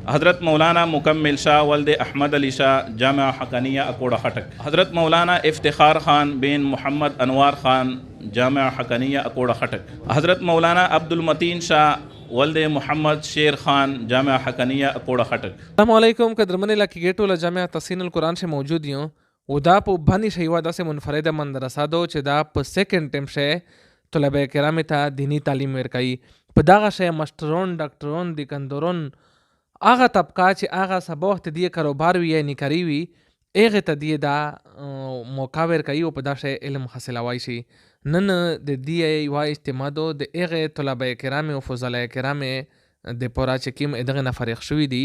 हज़रत मौलाना मुकम्मिल शाह वल्द अहमद अली शाह जामिया हक़ानिया अकोड़ा खटक, हज़रत मौलाना इफ्तिखार ख़ान बिन मोहम्मद अनवार ख़ान जामिया हक़ानिया अकोड़ा खटक, हज़रत मौलाना अब्दुल मतीन शाह वल्द मोहम्मद शेर ख़ान जामिया हक़ानिया अकोड़ा खटक। अस्सलामुअलैकुम कदरमन इलाकी गेटो ला जामिया तहसीनुल कुरान से मौजूद यूँ उदा प उब्बानी शहीवा दा से मुनफरद मंदरसा दो चिदा प सेकंड टेम से तलबे किराम था दीनी तालीम वेरकाई पदागा से मास्टरोन डॉक्टरोन दिकंदरोन आगा तबका चे आगा सबोह दिए कारोबार वी निकरी वी एगे तदिए दा मौका वेरकाई ओ पदा से इल्म हासिल वाइसी नन दे दिए वा इस्तेमादो दे एगे तलबे किराम ओ फजला किराम दे पोरा चे किम एदगे ना फरिख शुवी दी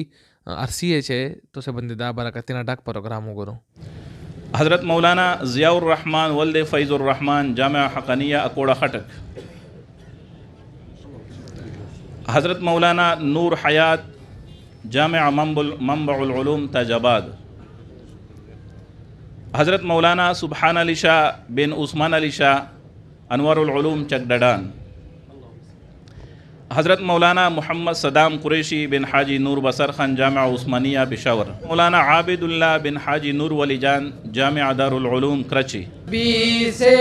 अरसी चे तो से बंदिदा बरकतिना डाक प्रोग्राम उगरो। हज़रत मौलाना ज़ियाउर रहमान वल्द फ़ैज़ुर रहमान जामिया हक़ानिया अकोड़ा खटक, हज़रत मौलाना नूर हयात जामिया मंबउल उलूम तजाबाद, हज़रत मौलाना सुबहान अली शाह बिन उस्मान अली शाह अनवारुल उलूम चकडडान, हज़रत मौलाना मोहम्मद सदाम कुरैशी बिन हाजी नूर बसर खान जामिया उस्मानिया पेशावर, मौलाना आबिदुल्लाह बिन हाजी नूर वली जान जामिया दारुल उलूम कराची। बी से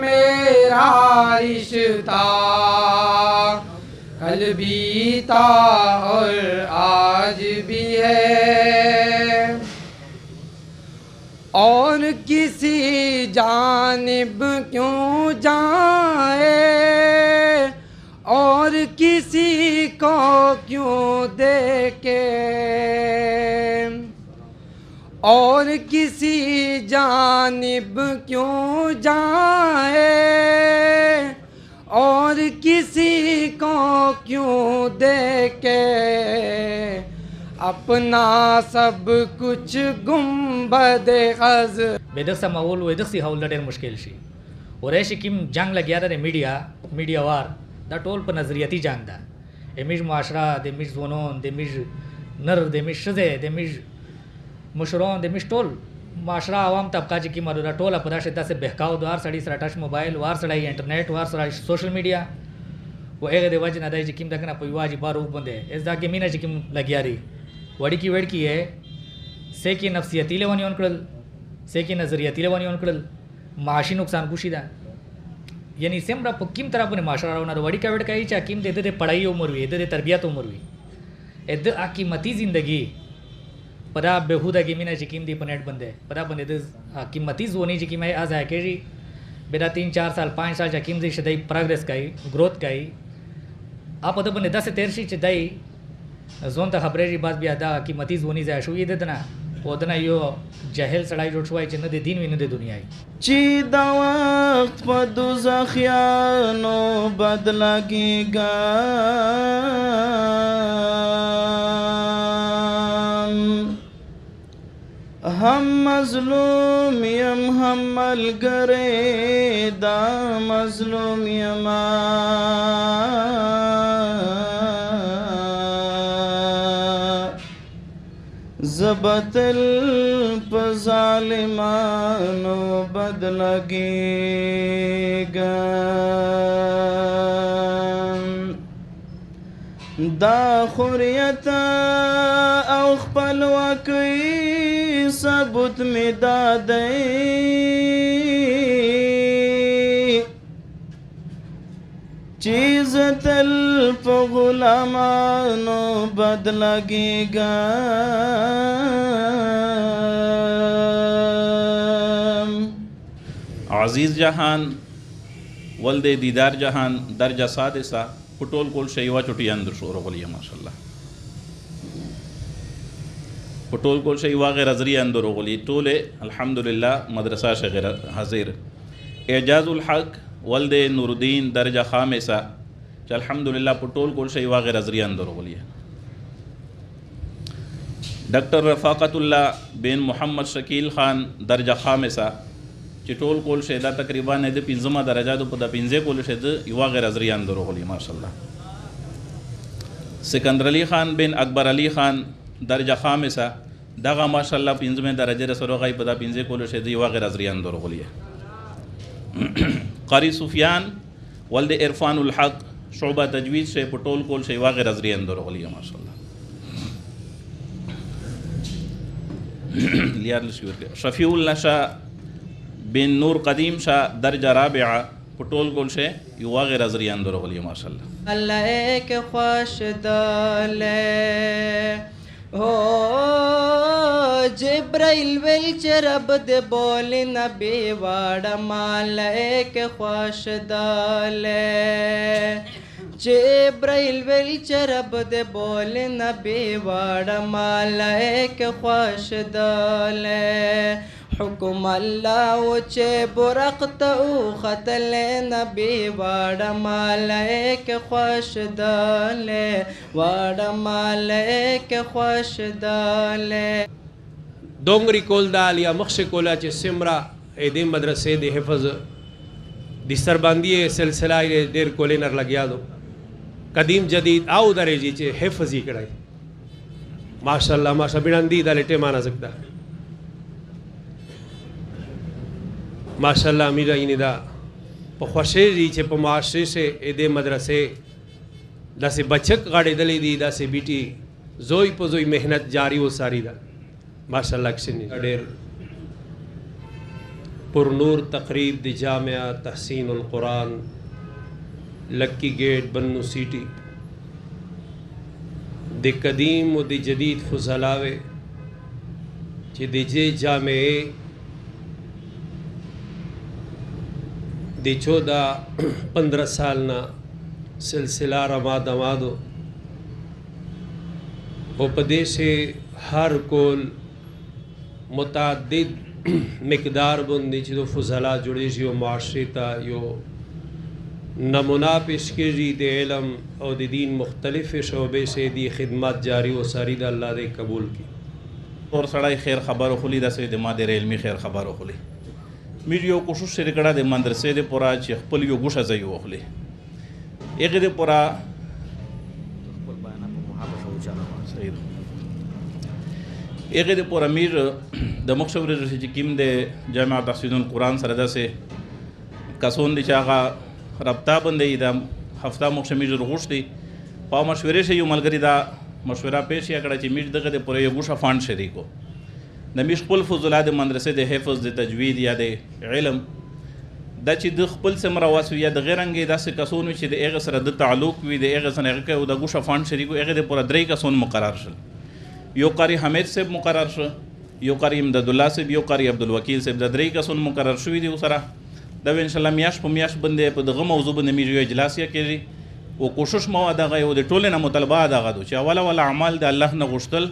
मेरा रिश्ता कल भी था और आज भी है, और किसी जानिब क्यों जाए और किसी को क्यों देखे, और किसी जानिब क्यों जाए और किसी को क्यों देखे, अपना सब कुछ गुंबद खज बेदसा माहौल वेदसी हाउल डेर मुश्किल शी और ऐसी किम जंग लग्या रे मीडिया वार दा टोल पर नजरियती जंग दा एमिज मुआशरा देमिज जोनोन देमिज नर देमिज शजे देमिज मुशरोन देमिज टोल मुआशरा आवाम तबका जी की मरुदा टोल अपदा शिद्दा से बहकाव द्वार सड़ी सड़ा टच मोबाइल वार सड़ाई इंटरनेट वार सड़ाई सोशल मीडिया वो एक देवाज नदाई जिकिम दकना पइवा जी बारू बंदे इस दा के मीना जिकिम लग्यारी वड़ी की वेड़ की है से की नफ्सियती लेवानी उनकड़ल से की नजरियती लेवानी उनकड़ल माशी नुकसान कुशीदा यानी सेमरा किम तरह अपने माशरा रोना वड़ी का वेड़ का ही चा किम दे दे पढ़ाई उम्र हुई दे तरबियत उम्र हुई एद आकी मती जिंदगी पदा बेहुदा की मीना जिकिम दी पनेट बंदे पदा बंदे आकी मती जोनी जिकिम है आज है के जी बेटा 3-4 साल 5 साल जिकिम दी शदाई प्रोग्रेस काई ग्रोथ काई आप अद बंदे 10 से 13 चिदाई जोन तक खबरे जी बात भी आदा की मती जोनी जाए शु ये देना ओदना यो जहल सड़ाई रोटवाई चिन्ह दे दीन विन दे दुनिया चीदा वक्त पर दुज़खियानो बदलागेगा, हम मजलूमियम हम अलगरे दा मजलूमियमा ज़बतल ज़ालिमानो बदलागेगा, दाखुरियता अखपल वक़ी सबूत में दादे चीज़ तल प गुलामानो बदलागेगा, अज़ीज़ जहान वल्दे दीदार जहान दर्जा सादिसा पुटोल कोल शैवा चुटी अंदर शोर बोलिए माशाल्लाह पुटोल कोल शैवा गैर अजरी अंदर बोलिए टोले अल्हम्दुलिल्लाह मदरसा से गैर हाजिर एजाजुल हक वल्दे नूरुद्दीन दर्जा खामेसा अल्हम्दुलिल्लाह पुटोल कोल शैवा गैर अजरी अंदर बोलिए डॉक्टर रफ़ाक़तुल्लाह बिन मोहम्मद शकील ख़ान दर्जा खामेसा चिटोल कोल शेदा तकरीबन एद पिंजमा दरजा दो पदा पिंजे कोल शेद युवा गैर अजरी अंदर होली माशाल्लाह सिकंदर अली ख़ान बिन अकबर अली ख़ान दर्जा खामेसा दगा माशाल्लाह पिंज में दरजे रसरो गई पदा पिंजे कोल शेद युवा गैर अजरी अंदर होली कारी सुफियान वल्द इरफानुल हक शोबा तजवीज़ से पटोल कोल से युवा गैर अजरी अंदर होली माशाल्लाह لیار لشور کے شفیع اللہ شاہ بن نور قدیم شاہ درجہ رابعہ پٹول گول شے یو غیر ازریان دور غلی ماشاءاللہ اللہ ایک خوش دالے ہو جبرائیل ویل چه رب دے بولی نبی واڑا مالائک خوش دالے جبرائیل ویل چه رب دے بولی نبی واڑا مالائک خوش دالے حکم اللہ وچے برقت او خطل نبی واڑا مالائک خوش دالے واڑا مالائک خوش دالے دونگری کول دا لیا مخش کولا چه سمرا ایدی مدرسے دی حفظ دی سرباندی سلسلہ دیر کولے نر لگیا دو قدیم جدید آو دارے جی چه حفظ ہی کڑائی ماشاءاللہ ماشاء بیڑاندی دا لیٹے مانا سکتا ماشاءاللہ میرا اینی دا پا خوشے جی چه پا معاشرے سے ایدے مدرسے دا سے بچک غاڑے دلی دی دا سے بیٹی زوئی پا زوئی محنت جاری و ساری دا ماشاءاللہ کسنی دیر پر نور تقریب دی جامعہ تحسین القرآن لکی گیٹ بنو سیٹی دی قدیم و دی جدید فضلاوے چی دی جے جامعے دی 14-15 سالنا سلسلہ رما دمادو و پدے سے ہر کول متعدد مقدار بندی چی دو فضلا جڑی جی و معاشرے تا یو نمونہ پیش کی جی دے علم او دی دین مختلف شعبے سے دی خدمات جاری و ساری دا اللہ دے قبول کی اور سڑائی خیر خبر و خلی دا سے دے مادر علمی خیر خبر و خلی میر یو کوشش شرکڑا دے مندرسے دے پورا چی خپل یو گوشا زی و خلی ایغی دے پورا ایغی دے پورا میر دا مخشور رسی چی کم دے جامعہ تحسین القرآن سردہ سے کسون دی چاگا ربطہ بندی دا ہفتہ مخش میر رغوش دی پاو مشورے سے یو ملگری دا مشورہ پیش یا کڑا چی میر دغه دے پورا یو گوشا فانڈ شریکو دا میر خپل فضلا دے مدرسے دے حفظ دے تجوید یا دے علم دا چی د خپل سمرا واسو یا د غیرنګ دا سے کسون چې د هغه سره د تعلق وي د هغه سره هغه د ګوشه فاند شریکو هغه د پورا درې کسون مقرر شل یو قاری حمید صاحب مقرر شو یو قاری امداد الله صاحب یو قاری عبدالوکیل صاحب د درې کسون مقرر شوی دی سره دا ان شاء الله میاش په میاش باندې په دغه موضوع باندې میږي اجلاس یې کړي او کوشش مو دغه یو د ټولنه مطالبه دغه دو چې اوله اعمال د الله نه غوښتل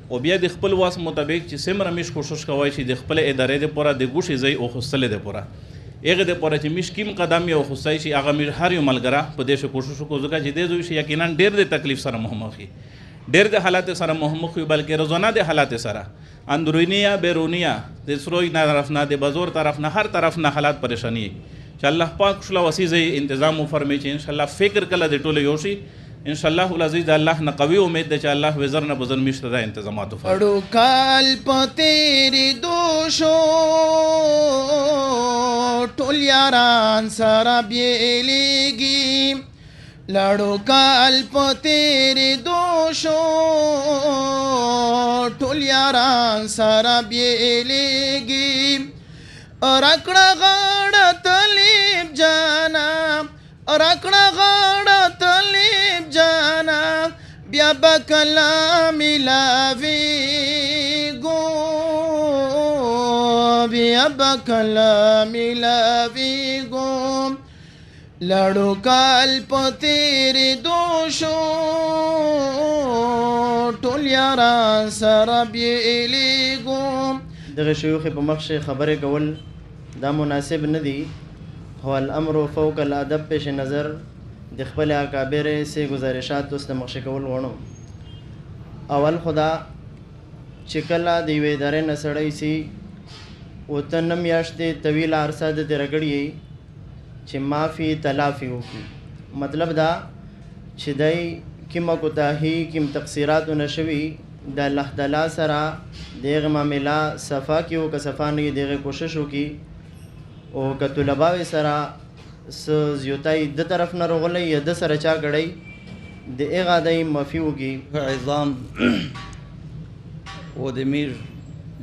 او بیا د خپل واس مطابق چې سمره مش کوشش کوي چې د خپل ادارې د پورا د ګوشې ځای او خصله د پورا هغه د پورا چې مش کیم قدم یو خصای شي هغه مر هر یو ملګرا په دې کوشش کو ځکه چې د دوی شي یقینا ډېر د تکلیف سره مخامخي ډېر د حالات سره مخامخي بلکې روزانه د حالات سره اندرونیه بیرونیه د سروي نه طرف نه د بازور طرف نه هر طرف نه حالات پریشانی چې الله پاک شلا وسیزه تنظیم فرمایي چې ان شاء الله فکر کله د ټوله یوشي ان شاء الله العزیز الله نه قوي امید ده چې الله وزر نه بزر مشته ده انتظامات فرمایي اڑو کال پتیری دوشو ټول یاران سره بیلیږي لړو کال پتیری دوشو ټول یاران سره بیلیږي رکړه غاړه طالب جانا رکړه غاړه طالب جانا بیا بکلا ملاوی گو بیا بکلا ملاوی گو لړو کال پتیری دوشو ټول یاران سره بیلیږو دغه شیوخ په مخ خبرې کول دا مناسب نه دي هو الامر فوق الادب پیش نظر د خپل اکابر سے گزارشات دوست مخ کول غواړم اول خدا چې کله د یوې ادارې نه سړی سي اوته نه میاشتې طویل عرصه د ترګړی چې معافي تلافي وکړي مطلب دا چې دای کیمه کوتاهی کیم تقصیرات نشوي د الله تعالی سره دغه معاملہ صفا کیو که صفا نه دغه کوشش وکي او که طلباوی سره زیوتای د طرف نه رغلی یا د سره چا غړی د اغه دای مفی وکي عظام و د میر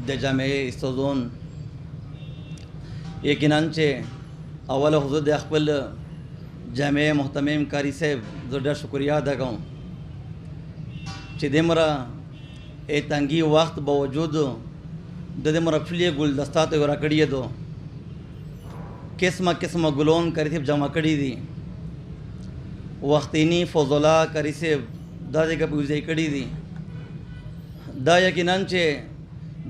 د جامعه استوزون یقینا چې اول حضور د خپل جامعه محتمم کاری صاحب زه ډېر شکریه ادا کوم چې د مره تنګي وخت باوجود د دې مره فلی ګلدستا ته راکړی دو قسمه قسمه ګلون کاری صاحب جمع کړی دي وختینی فوز الله کاری صاحب دا دې په وځي کړی دي دا یقینا چې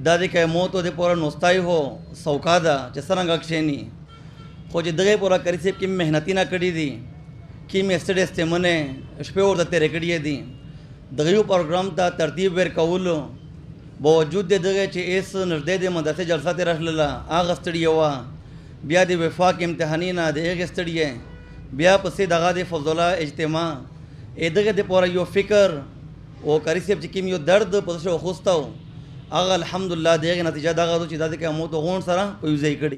دا دې کې موت د پورا نوستای هو سوکادا چې څنګه کښینی خو چې دغه پورا کاری صاحب کې مهنتي نه کړی دي کې مې ستړي استمنه شپه ورته تیرې کړی دي دغه یو پروګرام ته ترتیب ورکول باوجود دغه چې ایس نږدې د مدرسې جلسه ته راشله هغه ستړي و بیا د وفاق امتحانینا دغه ستړي بیا پسې دغه د فضل الله اجتماع دغه د پورا یو فکر او کاری صاحب چې کوم یو درد په څه خوستاو هغه الحمدلله دغه نتیجه دغه چې د موت غون سره په یوځای کړي